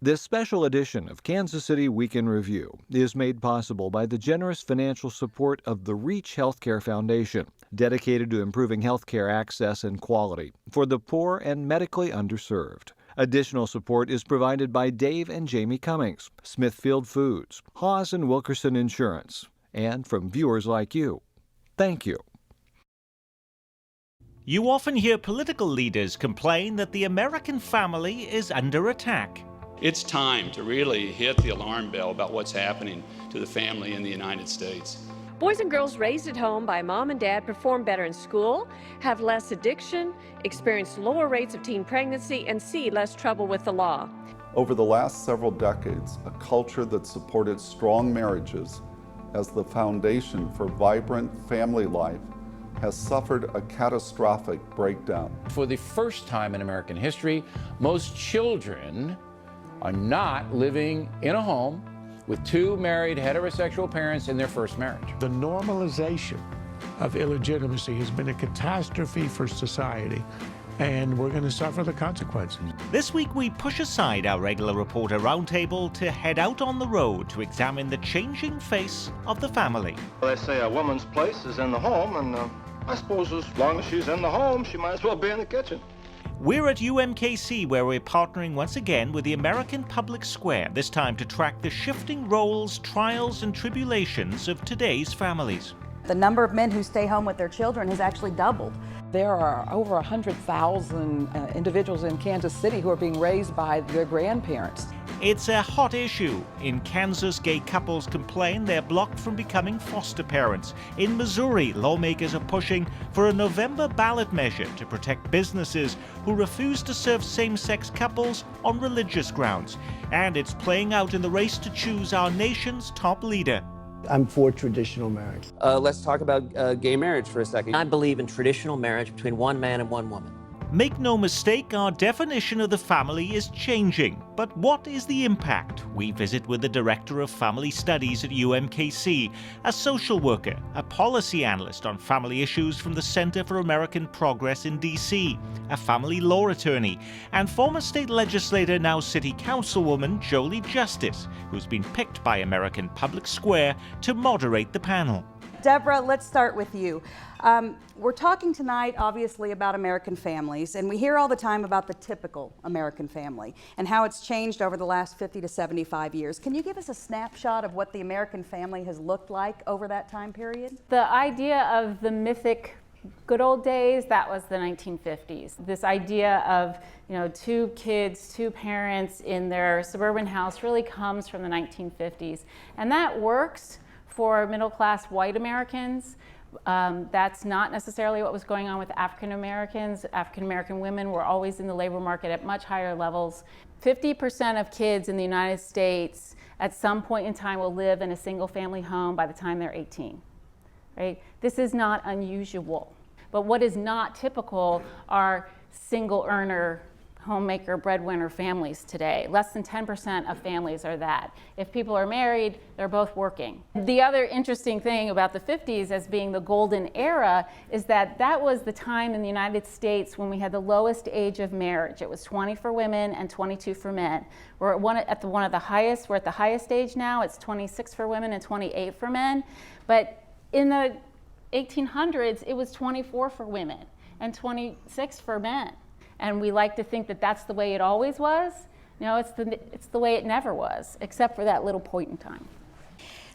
This special edition of Kansas City Week in Review is made possible by the generous financial support of the Reach Healthcare Foundation, dedicated to improving healthcare access and quality for the poor and medically underserved. Additional support is provided by Dave and Jamie Cummings, Smithfield Foods, Hawes and Wilkerson Insurance, and from viewers like you. Thank you. You often hear political leaders complain that the American family is under attack. It's time to really hit the alarm bell about what's happening to the family in the United States. Boys and girls raised at home by mom and dad perform better in school, have less addiction, experience lower rates of teen pregnancy, and see less trouble with the law. Over the last several decades, a culture that supported strong marriages as the foundation for vibrant family life has suffered a catastrophic breakdown. For the first time in American history, most children are not living in a home with two married heterosexual parents in their first marriage. The normalization of illegitimacy has been a catastrophe for society, and we're going to suffer the consequences. This week we push aside our regular reporter roundtable to head out on the road to examine the changing face of the family. They say a woman's place is in the home, and I suppose as long as she's in the home, she might as well be in the kitchen. We're at UMKC, where we're partnering once again with the American Public Square, this time to track the shifting roles, trials, and tribulations of today's families. The number of men who stay home with their children has actually doubled. There are over 100,000 individuals in Kansas City who are being raised by their grandparents. It's a hot issue. In Kansas, gay couples complain they're blocked from becoming foster parents. In Missouri, lawmakers are pushing for a November ballot measure to protect businesses who refuse to serve same-sex couples on religious grounds. And it's playing out in the race to choose our nation's top leader. I'm for traditional marriage. Let's talk about gay marriage for a second. I believe in traditional marriage between one man and one woman. Make no mistake, our definition of the family is changing. But what is the impact? We visit with the Director of Family Studies at UMKC, a social worker, a policy analyst on family issues from the Center for American Progress in D.C., a family law attorney, and former state legislator, now city councilwoman Jolie Justice, who's been picked by American Public Square to moderate the panel. Deborah, let's start with you. We're talking tonight, obviously, about American families, and we hear all the time about the typical American family and how it's changed over the last 50 to 75 years. Can you give us a snapshot of what the American family has looked like over that time period? The idea of the mythic good old days, that was the 1950s. This idea of, two kids, two parents in their suburban house really comes from the 1950s. And that works for middle-class white Americans. That's not necessarily what was going on with African Americans. African American women were always in the labor market at much higher levels. 50% of kids in the United States at some point in time will live in a single family home by the time they're 18, right? This is not unusual. But what is not typical are single earner, homemaker, breadwinner families today. Less than 10% of families are that. If people are married, they're both working. The other interesting thing about the 50s as being the golden era is that that was the time in the United States when we had the lowest age of marriage. It was 20 for women and 22 for men. We're at one of the highest. We're at the highest age now. It's 26 for women and 28 for men. But in the 1800s, it was 24 for women and 26 for men. And we like to think that that's the way it always was. No, it's the way it never was, except for that little point in time.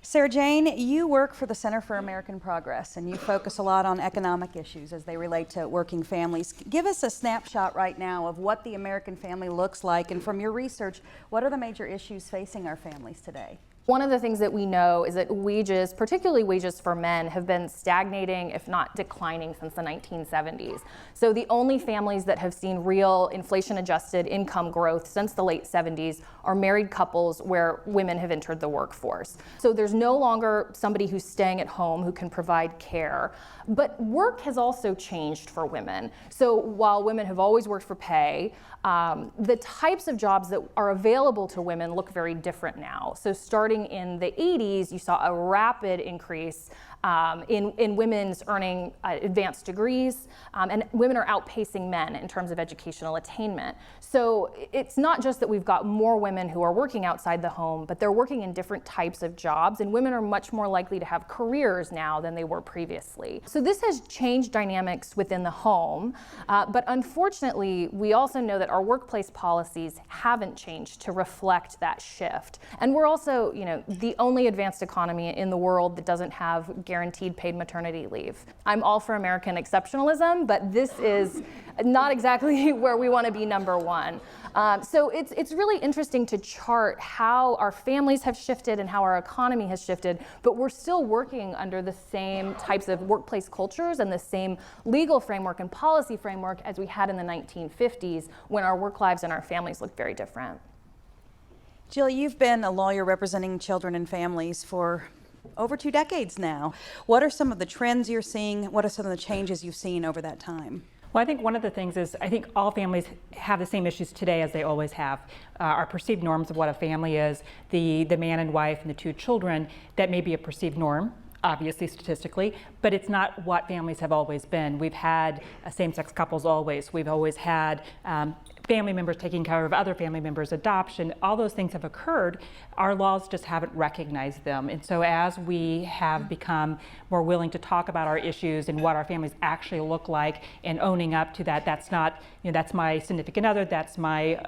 Sarah Jane, you work for the Center for American Progress, and you focus a lot on economic issues as they relate to working families. Give us a snapshot right now of what the American family looks like, and from your research, what are the major issues facing our families today? One of the things that we know is that wages, particularly wages for men, have been stagnating, if not declining, since the 1970s. So the only families that have seen real inflation-adjusted income growth since the late 70s are married couples where women have entered the workforce. So there's no longer somebody who's staying at home who can provide care. But work has also changed for women. So while women have always worked for pay, the types of jobs that are available to women look very different now. So starting starting in the 80s, you saw a rapid increase in women's earning advanced degrees, and women are outpacing men in terms of educational attainment. So it's not just that we've got more women who are working outside the home, but they're working in different types of jobs, and women are much more likely to have careers now than they were previously. So this has changed dynamics within the home, but unfortunately, we also know that our workplace policies haven't changed to reflect that shift. And we're also, the only advanced economy in the world that doesn't have guaranteed paid maternity leave. I'm all for American exceptionalism, but this is not exactly where we want to be number one. So it's really interesting to chart how our families have shifted and how our economy has shifted, but we're still working under the same types of workplace cultures and the same legal framework and policy framework as we had in the 1950s, when our work lives and our families looked very different. Jill, you've been a lawyer representing children and families for over 2 decades now. What are some of the trends you're seeing? What are some of the changes you've seen over that time? Well, I think one of the things is, I think all families have the same issues today as they always have. Our perceived norms of what a family is, the man and wife and the 2 children, that may be a perceived norm, obviously statistically, but it's not what families have always been. We've had same-sex couples always. We've always had family members taking care of other family members, adoption, all those things have occurred. Our laws just haven't recognized them. And so as we have become more willing to talk about our issues and what our families actually look like and owning up to that, that's not, that's my significant other, that's my,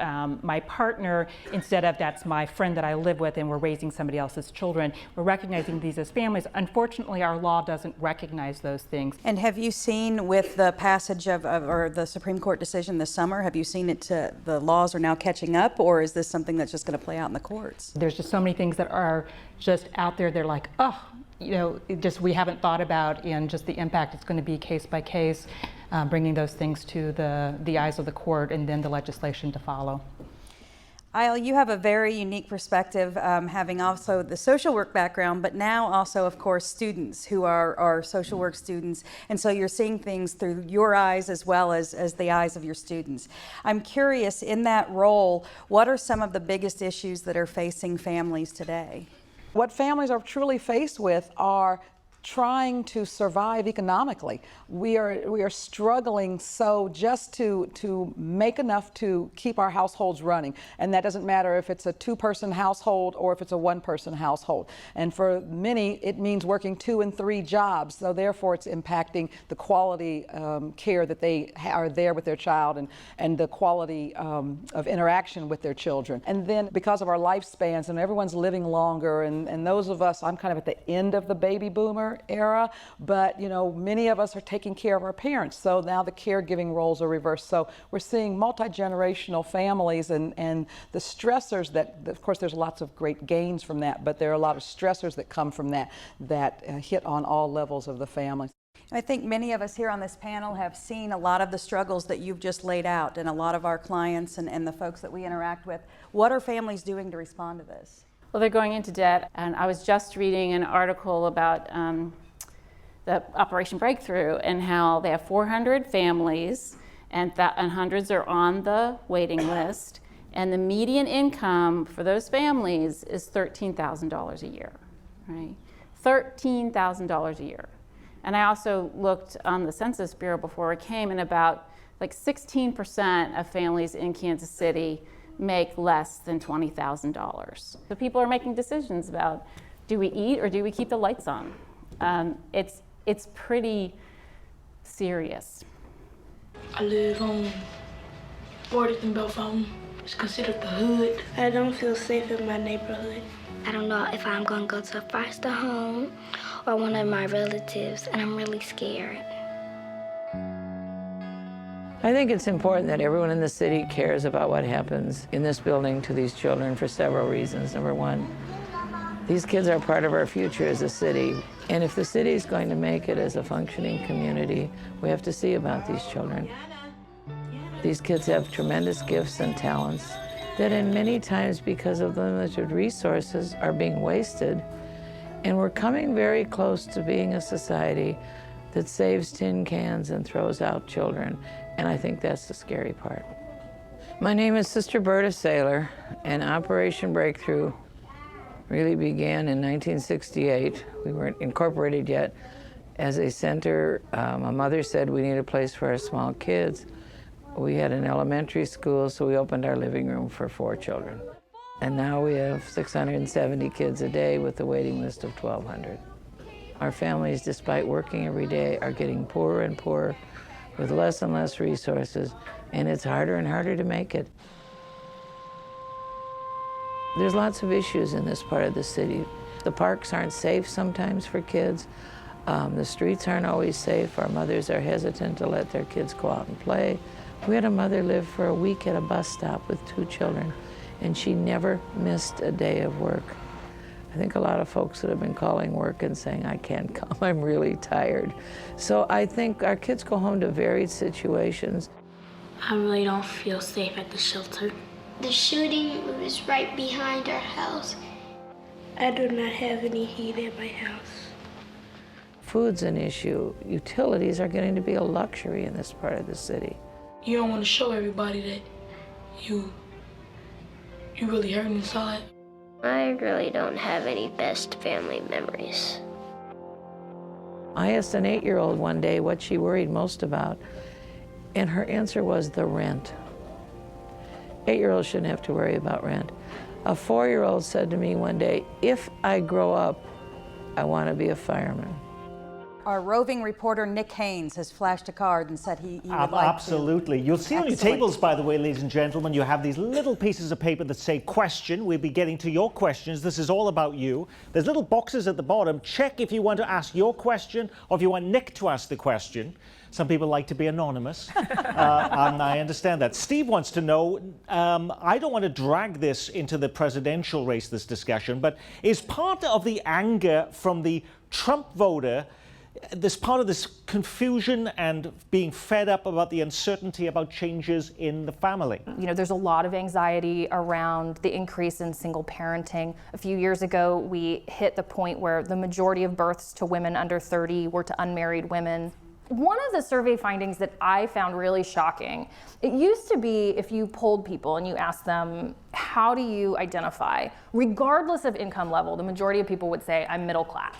my partner, instead of that's my friend that I live with and we're raising somebody else's children. We're recognizing these as families. Unfortunately, our law doesn't recognize those things. And have you seen with the passage or the Supreme Court decision this summer, have you seen it the laws are now catching up, or is this something that's just going to play out in the courts? There's just so many things that are just out there. They're like, oh, we haven't thought about, and just the impact it's going to be case by case, bringing those things to the eyes of the court and then the legislation to follow. Aisle, you have a very unique perspective, having also the social work background, but now also, of course, students who are social work students. And so you're seeing things through your eyes as well as the eyes of your students. I'm curious, in that role, what are some of the biggest issues that are facing families today? What families are truly faced with are trying to survive economically. We are struggling so just to make enough to keep our households running. And that doesn't matter if it's a 2-person household or if it's a 1-person household. And for many, it means working 2 and 3 jobs. So therefore, it's impacting the quality care that they are there with their child and the quality of interaction with their children. And then because of our lifespans and everyone's living longer, and those of us, I'm kind of at the end of the baby boomer era, but many of us are taking care of our parents, so now the caregiving roles are reversed. So we're seeing multi-generational families and the stressors that, of course, there's lots of great gains from that, but there are a lot of stressors that come from that hit on all levels of the family. I think many of us here on this panel have seen a lot of the struggles that you've just laid out, and a lot of our clients and the folks that we interact with. What are families doing to respond to this? Well, they're going into debt, and I was just reading an article about the Operation Breakthrough and how they have 400 families and hundreds are on the waiting list, and the median income for those families is $13,000 a year, right? $13,000 a year. And I also looked on the Census Bureau before it came, and about like 16% of families in Kansas City make less than $20,000. So people are making decisions about, do we eat or do we keep the lights on? It's pretty serious. I live on 40th and Belfont. It's considered the hood. I don't feel safe in my neighborhood. I don't know if I'm gonna go to a foster home or one of my relatives, and I'm really scared. I think it's important that everyone in the city cares about what happens in this building to these children for several reasons. Number one, these kids are part of our future as a city. And if the city is going to make it as a functioning community, we have to see about these children. These kids have tremendous gifts and talents that in many times, because of limited resources, are being wasted. And we're coming very close to being a society that saves tin cans and throws out children. And I think that's the scary part. My name is Sister Berta Saylor, and Operation Breakthrough really began in 1968. We weren't incorporated yet as a center. My mother said we need a place for our small kids. We had an elementary school, so we opened our living room for 4 children. And now we have 670 kids a day with a waiting list of 1,200. Our families, despite working every day, are getting poorer and poorer with less and less resources, and it's harder and harder to make it. There's lots of issues in this part of the city. The parks aren't safe sometimes for kids. The streets aren't always safe. Our mothers are hesitant to let their kids go out and play. We had a mother live for a week at a bus stop with 2 children, and she never missed a day of work. I think a lot of folks would have been calling work and saying, I can't come, I'm really tired. So I think our kids go home to varied situations. I really don't feel safe at the shelter. The shooting was right behind our house. I do not have any heat at my house. Food's an issue. Utilities are getting to be a luxury in this part of the city. You don't want to show everybody that you really hurting inside. I really don't have any best family memories. I asked an 8-year-old one day what she worried most about, and her answer was the rent. 8-year-olds shouldn't have to worry about rent. A 4-year-old said to me one day, if I grow up, I want to be a fireman. Our roving reporter Nick Haynes has flashed a card and said he would like Absolutely. You'll see on your tables, by the way, ladies and gentlemen, you have these little pieces of paper that say question. We'll be getting to your questions. This is all about you. There's little boxes at the bottom. Check if you want to ask your question or if you want Nick to ask the question. Some people like to be anonymous, and I understand that. Steve wants to know, I don't want to drag this into the presidential race, this discussion, but is part of the anger from the Trump voter this part of this confusion and being fed up about the uncertainty about changes in the family? You know, there's a lot of anxiety around the increase in single parenting. A few years ago, we hit the point where the majority of births to women under 30 were to unmarried women. One of the survey findings that I found really shocking, it used to be if you polled people and you asked them, how do you identify? Regardless of income level, the majority of people would say, I'm middle class.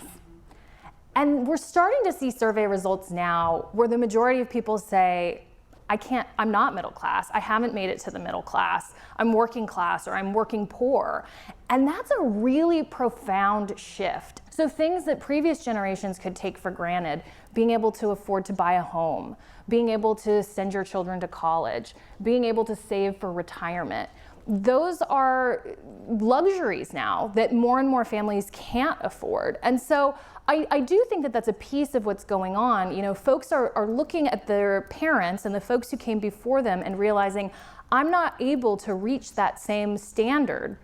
And we're starting to see survey results now where the majority of people say, I'm not middle class, I haven't made it to the middle class, I'm working class or I'm working poor. And that's a really profound shift. So things that previous generations could take for granted, being able to afford to buy a home, being able to send your children to college, being able to save for retirement, those are luxuries now that more and more families can't afford. And so I do think that that's a piece of what's going on. You know, folks are looking at their parents and the folks who came before them and realizing, I'm not able to reach that same standard.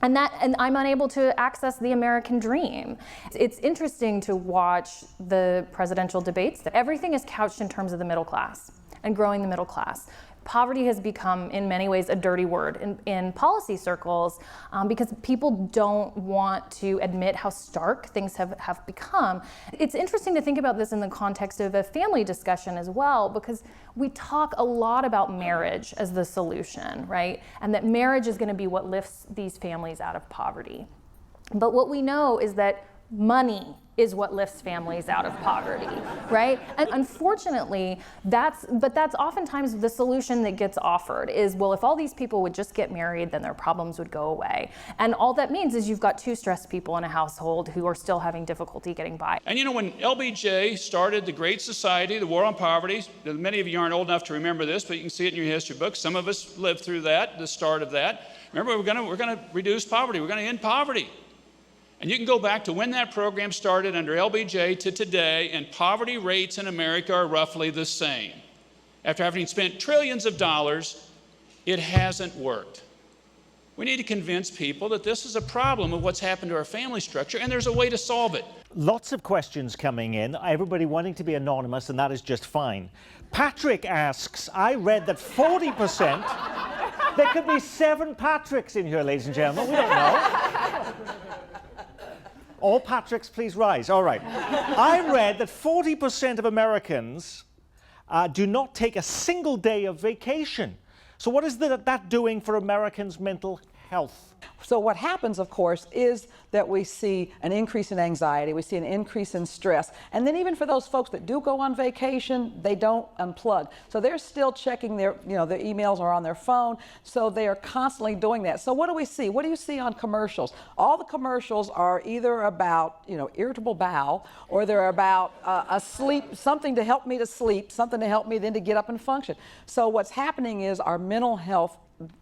And I'm unable to access the American dream. It's interesting to watch the presidential debates. Everything is couched in terms of the middle class and growing the middle class. Poverty has become, in many ways, a dirty word in policy circles because people don't want to admit how stark things have become. It's interesting to think about this in the context of a family discussion as well, because we talk a lot about marriage as the solution, right? And that marriage is going to be what lifts these families out of poverty. But what we know is that money is what lifts families out of poverty, right? And unfortunately, that's oftentimes the solution that gets offered is, well, if all these people would just get married, then their problems would go away. And all that means is you've got 2 stressed people in a household who are still having difficulty getting by. And you know, when LBJ started the Great Society, the War on Poverty, many of you aren't old enough to remember this, but you can see it in your history books. Some of us lived through that, the start of that. Remember, we're going to reduce poverty. We're going to end poverty. And you can go back to when that program started under LBJ to today, and poverty rates in America are roughly the same. After having spent trillions of dollars, it hasn't worked. We need to convince people that this is a problem of what's happened to our family structure, and there's a way to solve it. Lots of questions coming in, everybody wanting to be anonymous, and that is just fine. Patrick asks, I read that 40%, there could be 7 Patricks in here, ladies and gentlemen, we don't know. All Patricks, please rise. All right. I read that 40% of Americans do not take a single day of vacation. So what is that doing for Americans' mental health. So what happens, of course, is that we see an increase in anxiety, we see an increase in stress, and then even for those folks that do go on vacation, they don't unplug. So they're still checking their emails or on their phone, so they are constantly doing that. So what do we see? What do you see on commercials? All the commercials are either about, irritable bowel, or they're about something to help me to sleep, something to help me then to get up and function. So what's happening is our mental health,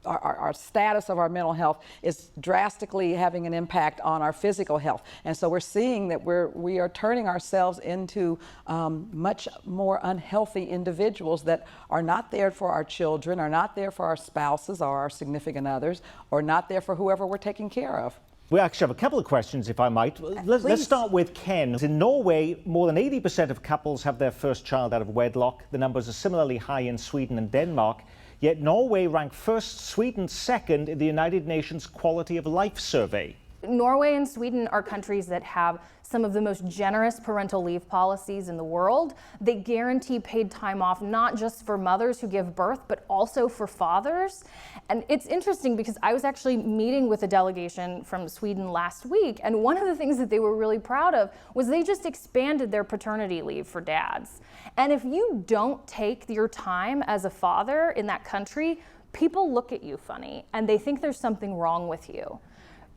our status of our mental health is drastically having an impact on our physical health. And so we're seeing that we are turning ourselves into much more unhealthy individuals that are not there for our children, are not there for our spouses or our significant others, or not there for whoever we're taking care of. We actually have a couple of questions, if I might. Let's start with Ken. In Norway, more than 80% of couples have their first child out of wedlock. The numbers are similarly high in Sweden and Denmark. Yet Norway ranked first, Sweden second in the United Nations Quality of Life Survey. Norway and Sweden are countries that have some of the most generous parental leave policies in the world. They guarantee paid time off not just for mothers who give birth, but also for fathers. And it's interesting because I was actually meeting with a delegation from Sweden last week, and one of the things that they were really proud of was they just expanded their paternity leave for dads. And if you don't take your time as a father in that country, people look at you funny and they think there's something wrong with you.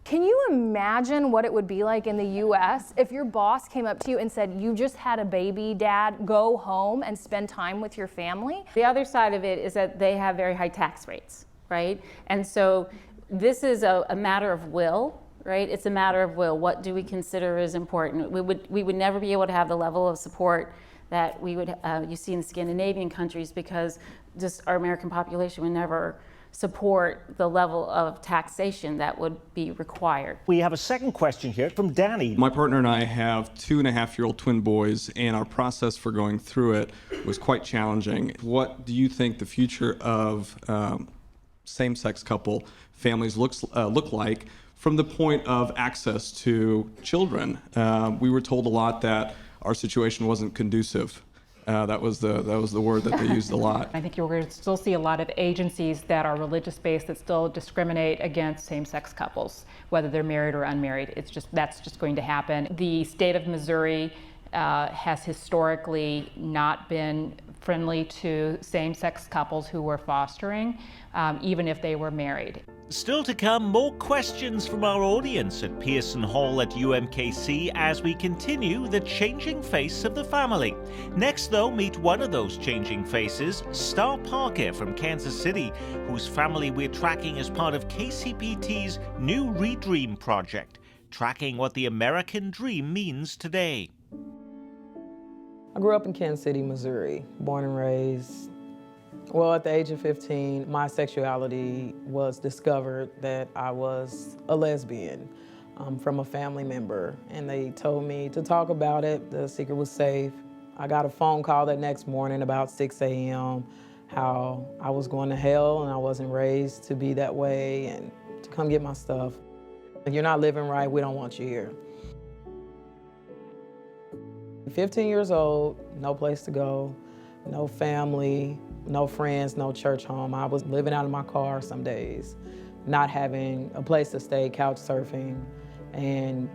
Can you imagine what it would be like in the US if your boss came up to you and said, "You just had a baby, Dad, go home and spend time with your family"? The other side of it is that they have very high tax rates, right? And so this is a matter of will, right? It's a matter of will. What do we consider is important? We would never be able to have the level of support that we would you see in the Scandinavian countries because just our American population would never support the level of taxation that would be required. We have a second question here from Danny. My partner and I have 2.5-year-old twin boys, and our process for going through it was quite challenging. What do you think the future of same-sex couple families look like from the point of access to children? We were told a lot that our situation wasn't conducive. That was the word that they used a lot. I think you're going to still see a lot of agencies that are religious-based that still discriminate against same-sex couples, whether they're married or unmarried. That's just going to happen. The state of Missouri has historically not been friendly to same-sex couples who were fostering, even if they were married. Still to come, more questions from our audience at Pearson Hall at UMKC as we continue the changing face of the family. Next, though, meet one of those changing faces, Star Parker from Kansas City, whose family we're tracking as part of KCPT's new Redream project, tracking what the American dream means today. I grew up in Kansas City, Missouri, born and raised. Well, at the age of 15, my sexuality was discovered that I was a lesbian from a family member, and they told me to talk about it. The secret was safe. I got a phone call that next morning about 6 a.m. how I was going to hell and I wasn't raised to be that way and to come get my stuff. If you're not living right, we don't want you here. 15 years old, no place to go, no family, no friends, no church home. I was living out of my car some days, not having a place to stay, couch surfing, and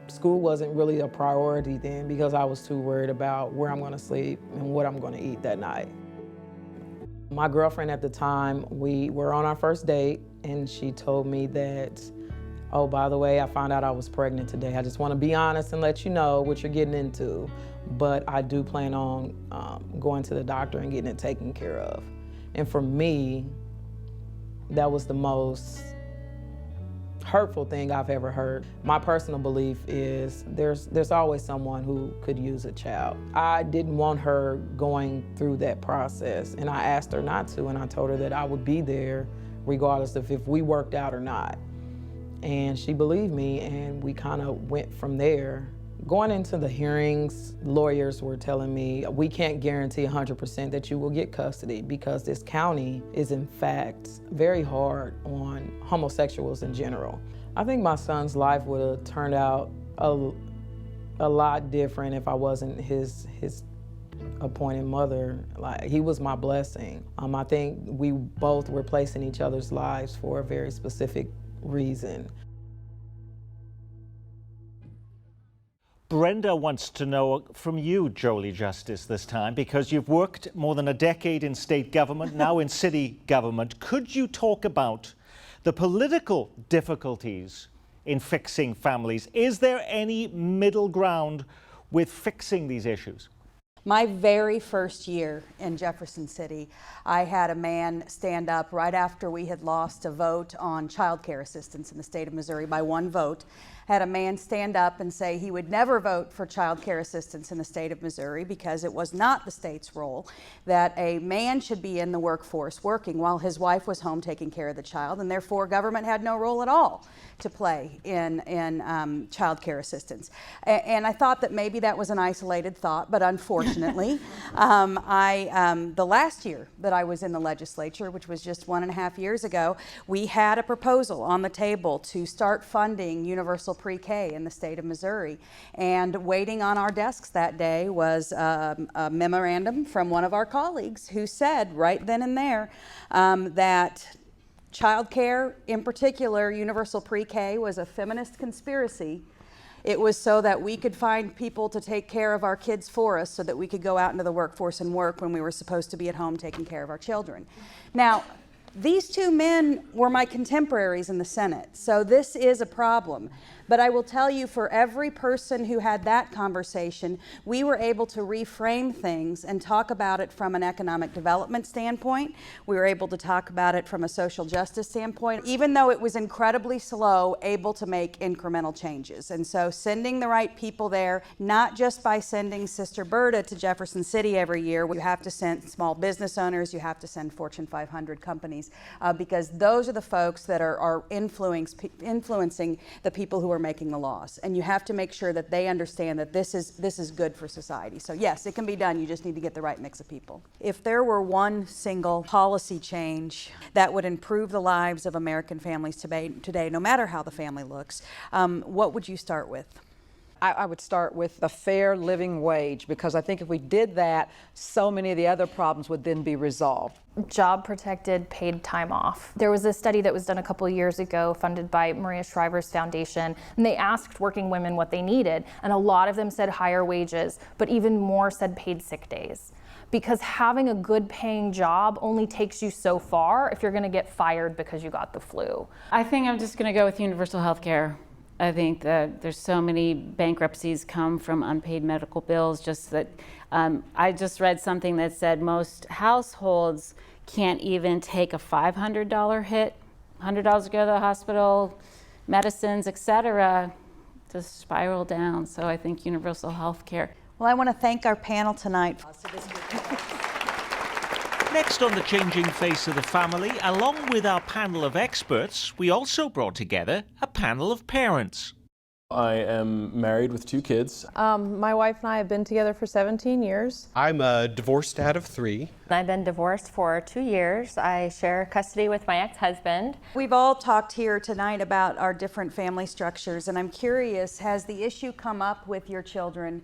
school wasn't really a priority then because I was too worried about where I'm gonna sleep and what I'm gonna eat that night. My girlfriend at the time, we were on our first date, and she told me that, "Oh, by the way, I found out I was pregnant today. I just want to be honest and let you know what you're getting into, but I do plan on going to the doctor and getting it taken care of." And for me, that was the most hurtful thing I've ever heard. My personal belief is there's always someone who could use a child. I didn't want her going through that process, and I asked her not to, and I told her that I would be there regardless of if we worked out or not. And she believed me, and we kind of went from there. Going into the hearings, lawyers were telling me, we can't guarantee 100% that you will get custody because this county is in fact very hard on homosexuals in general. I think my son's life would have turned out a lot different if I wasn't his appointed mother. Like, he was my blessing. I think we both were placed in each other's lives for a very specific reason. Brenda wants to know from you, Jolie Justice, this time, because you've worked more than a decade in state government, now in city government. Could you talk about the political difficulties in fixing families? Is there any middle ground with fixing these issues? My very first year in Jefferson City, I had a man stand up right after we had lost a vote on child care assistance in the state of Missouri by 1 vote. Had a man stand up and say he would never vote for child care assistance in the state of Missouri because it was not the state's role, that a man should be in the workforce working while his wife was home taking care of the child, and therefore government had no role at all to play in child care assistance. And I thought that maybe that was an isolated thought, but unfortunately, the last year that I was in the legislature, which was just 1.5 years ago, we had a proposal on the table to start funding universal pre-K in the state of Missouri. And waiting on our desks that day was a memorandum from one of our colleagues who said right then and there that child care, in particular universal pre-K, was a feminist conspiracy. It was so that we could find people to take care of our kids for us so that we could go out into the workforce and work when we were supposed to be at home taking care of our children. Now, these 2 men were my contemporaries in the Senate, so this is a problem. But I will tell you, for every person who had that conversation, we were able to reframe things and talk about it from an economic development standpoint. We were able to talk about it from a social justice standpoint, even though it was incredibly slow, able to make incremental changes. And so sending the right people there, not just by sending Sister Berta to Jefferson City every year, you have to send small business owners, you have to send Fortune 500 companies, because those are the folks that are influencing the people who are making the laws, and you have to make sure that they understand that this is good for society. So yes, it can be done, you just need to get the right mix of people. If there were one single policy change that would improve the lives of American families today, no matter how the family looks, what would you start with? I would start with a fair living wage, because I think if we did that, so many of the other problems would then be resolved. Job protected paid time off. There was a study that was done a couple of years ago funded by Maria Shriver's foundation, and they asked working women what they needed, and a lot of them said higher wages, but even more said paid sick days. Because having a good paying job only takes you so far if you're going to get fired because you got the flu. I think I'm just going to go with universal health care. I think that there's so many bankruptcies come from unpaid medical bills. Just that I just read something that said most households can't even take a $500 hit, $100 to go to the hospital, medicines, etc., just spiral down. So I think universal health care. Well, I want to thank our panel tonight. Next on the changing face of the family, along with our panel of experts, we also brought together a panel of parents. I am married with 2 kids. My wife and I have been together for 17 years. I'm a divorced dad of 3. I've been divorced for 2 years. I share custody with my ex-husband. We've all talked here tonight about our different family structures, and I'm curious, has the issue come up with your children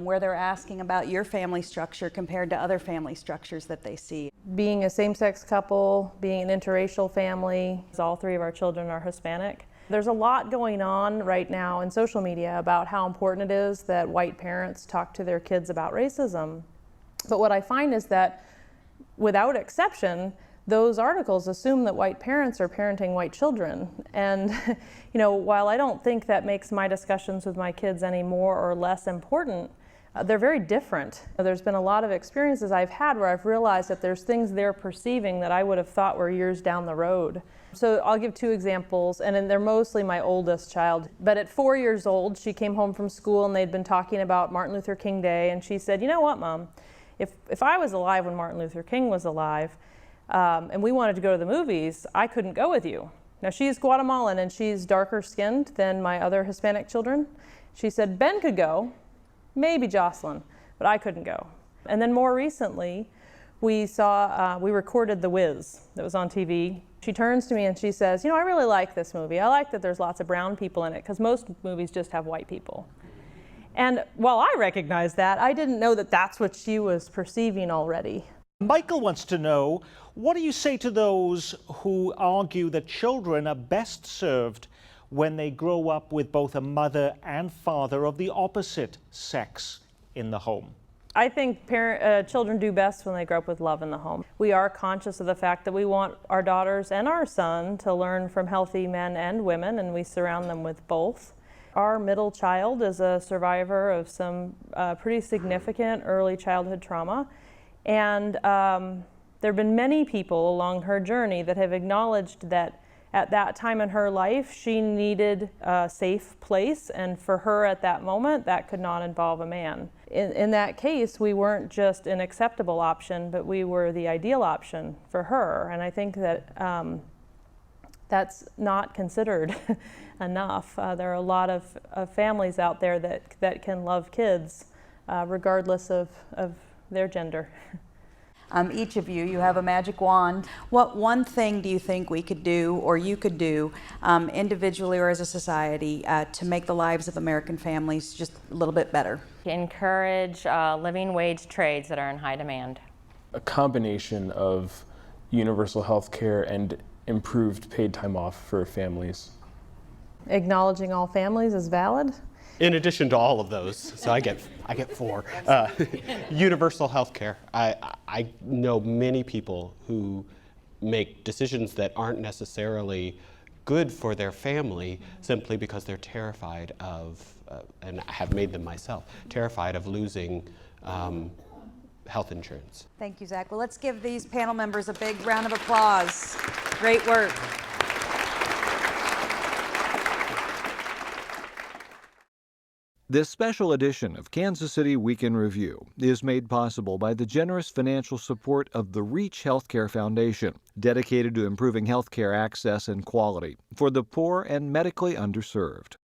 where they're asking about your family structure compared to other family structures that they see? Being a same-sex couple, being an interracial family, all 3 of our children are Hispanic. There's a lot going on right now in social media about how important it is that white parents talk to their kids about racism. But what I find is that, without exception, those articles assume that white parents are parenting white children. And while I don't think that makes my discussions with my kids any more or less important, they're very different. There's been a lot of experiences I've had where I've realized that there's things they're perceiving that I would have thought were years down the road. So I'll give 2 examples, and they're mostly my oldest child. But at 4 years old, she came home from school and they'd been talking about Martin Luther King Day, and she said, "You know what, Mom? If I was alive when Martin Luther King was alive, and we wanted to go to the movies, I couldn't go with you." Now, she's Guatemalan and she's darker skinned than my other Hispanic children. She said, "Ben could go, maybe Jocelyn, but I couldn't go." And then more recently, we recorded The Wiz that was on TV. She turns to me and she says, "I really like this movie. I like that there's lots of brown people in it, because most movies just have white people." And while I recognized that, I didn't know that that's what she was perceiving already. Michael wants to know, What do you say to those who argue that children are best served when they grow up with both a mother and father of the opposite sex in the home? I think children do best when they grow up with love in the home. We are conscious of the fact that we want our daughters and our son to learn from healthy men and women, and we surround them with both. Our middle child is a survivor of some pretty significant early childhood trauma, and there have been many people along her journey that have acknowledged that at that time in her life, she needed a safe place, and for her at that moment, that could not involve a man. In that case, we weren't just an acceptable option, but we were the ideal option for her, and I think that that's not considered enough. There are a lot of families out there that can love kids regardless of their gender. Each of you have a magic wand. What one thing do you think we could do, or you could do, individually or as a society, to make the lives of American families just a little bit better? Encourage living wage trades that are in high demand. A combination of universal health care and improved paid time off for families. Acknowledging all families is valid. In addition to all of those, so I get 4. Universal health care. I know many people who make decisions that aren't necessarily good for their family simply because they're terrified of, and I have made them myself, terrified of losing health insurance. Thank you, Zach. Well, let's give these panel members a big round of applause. Great work. This special edition of Kansas City Week in Review is made possible by the generous financial support of the Reach Healthcare Foundation, dedicated to improving healthcare access and quality for the poor and medically underserved.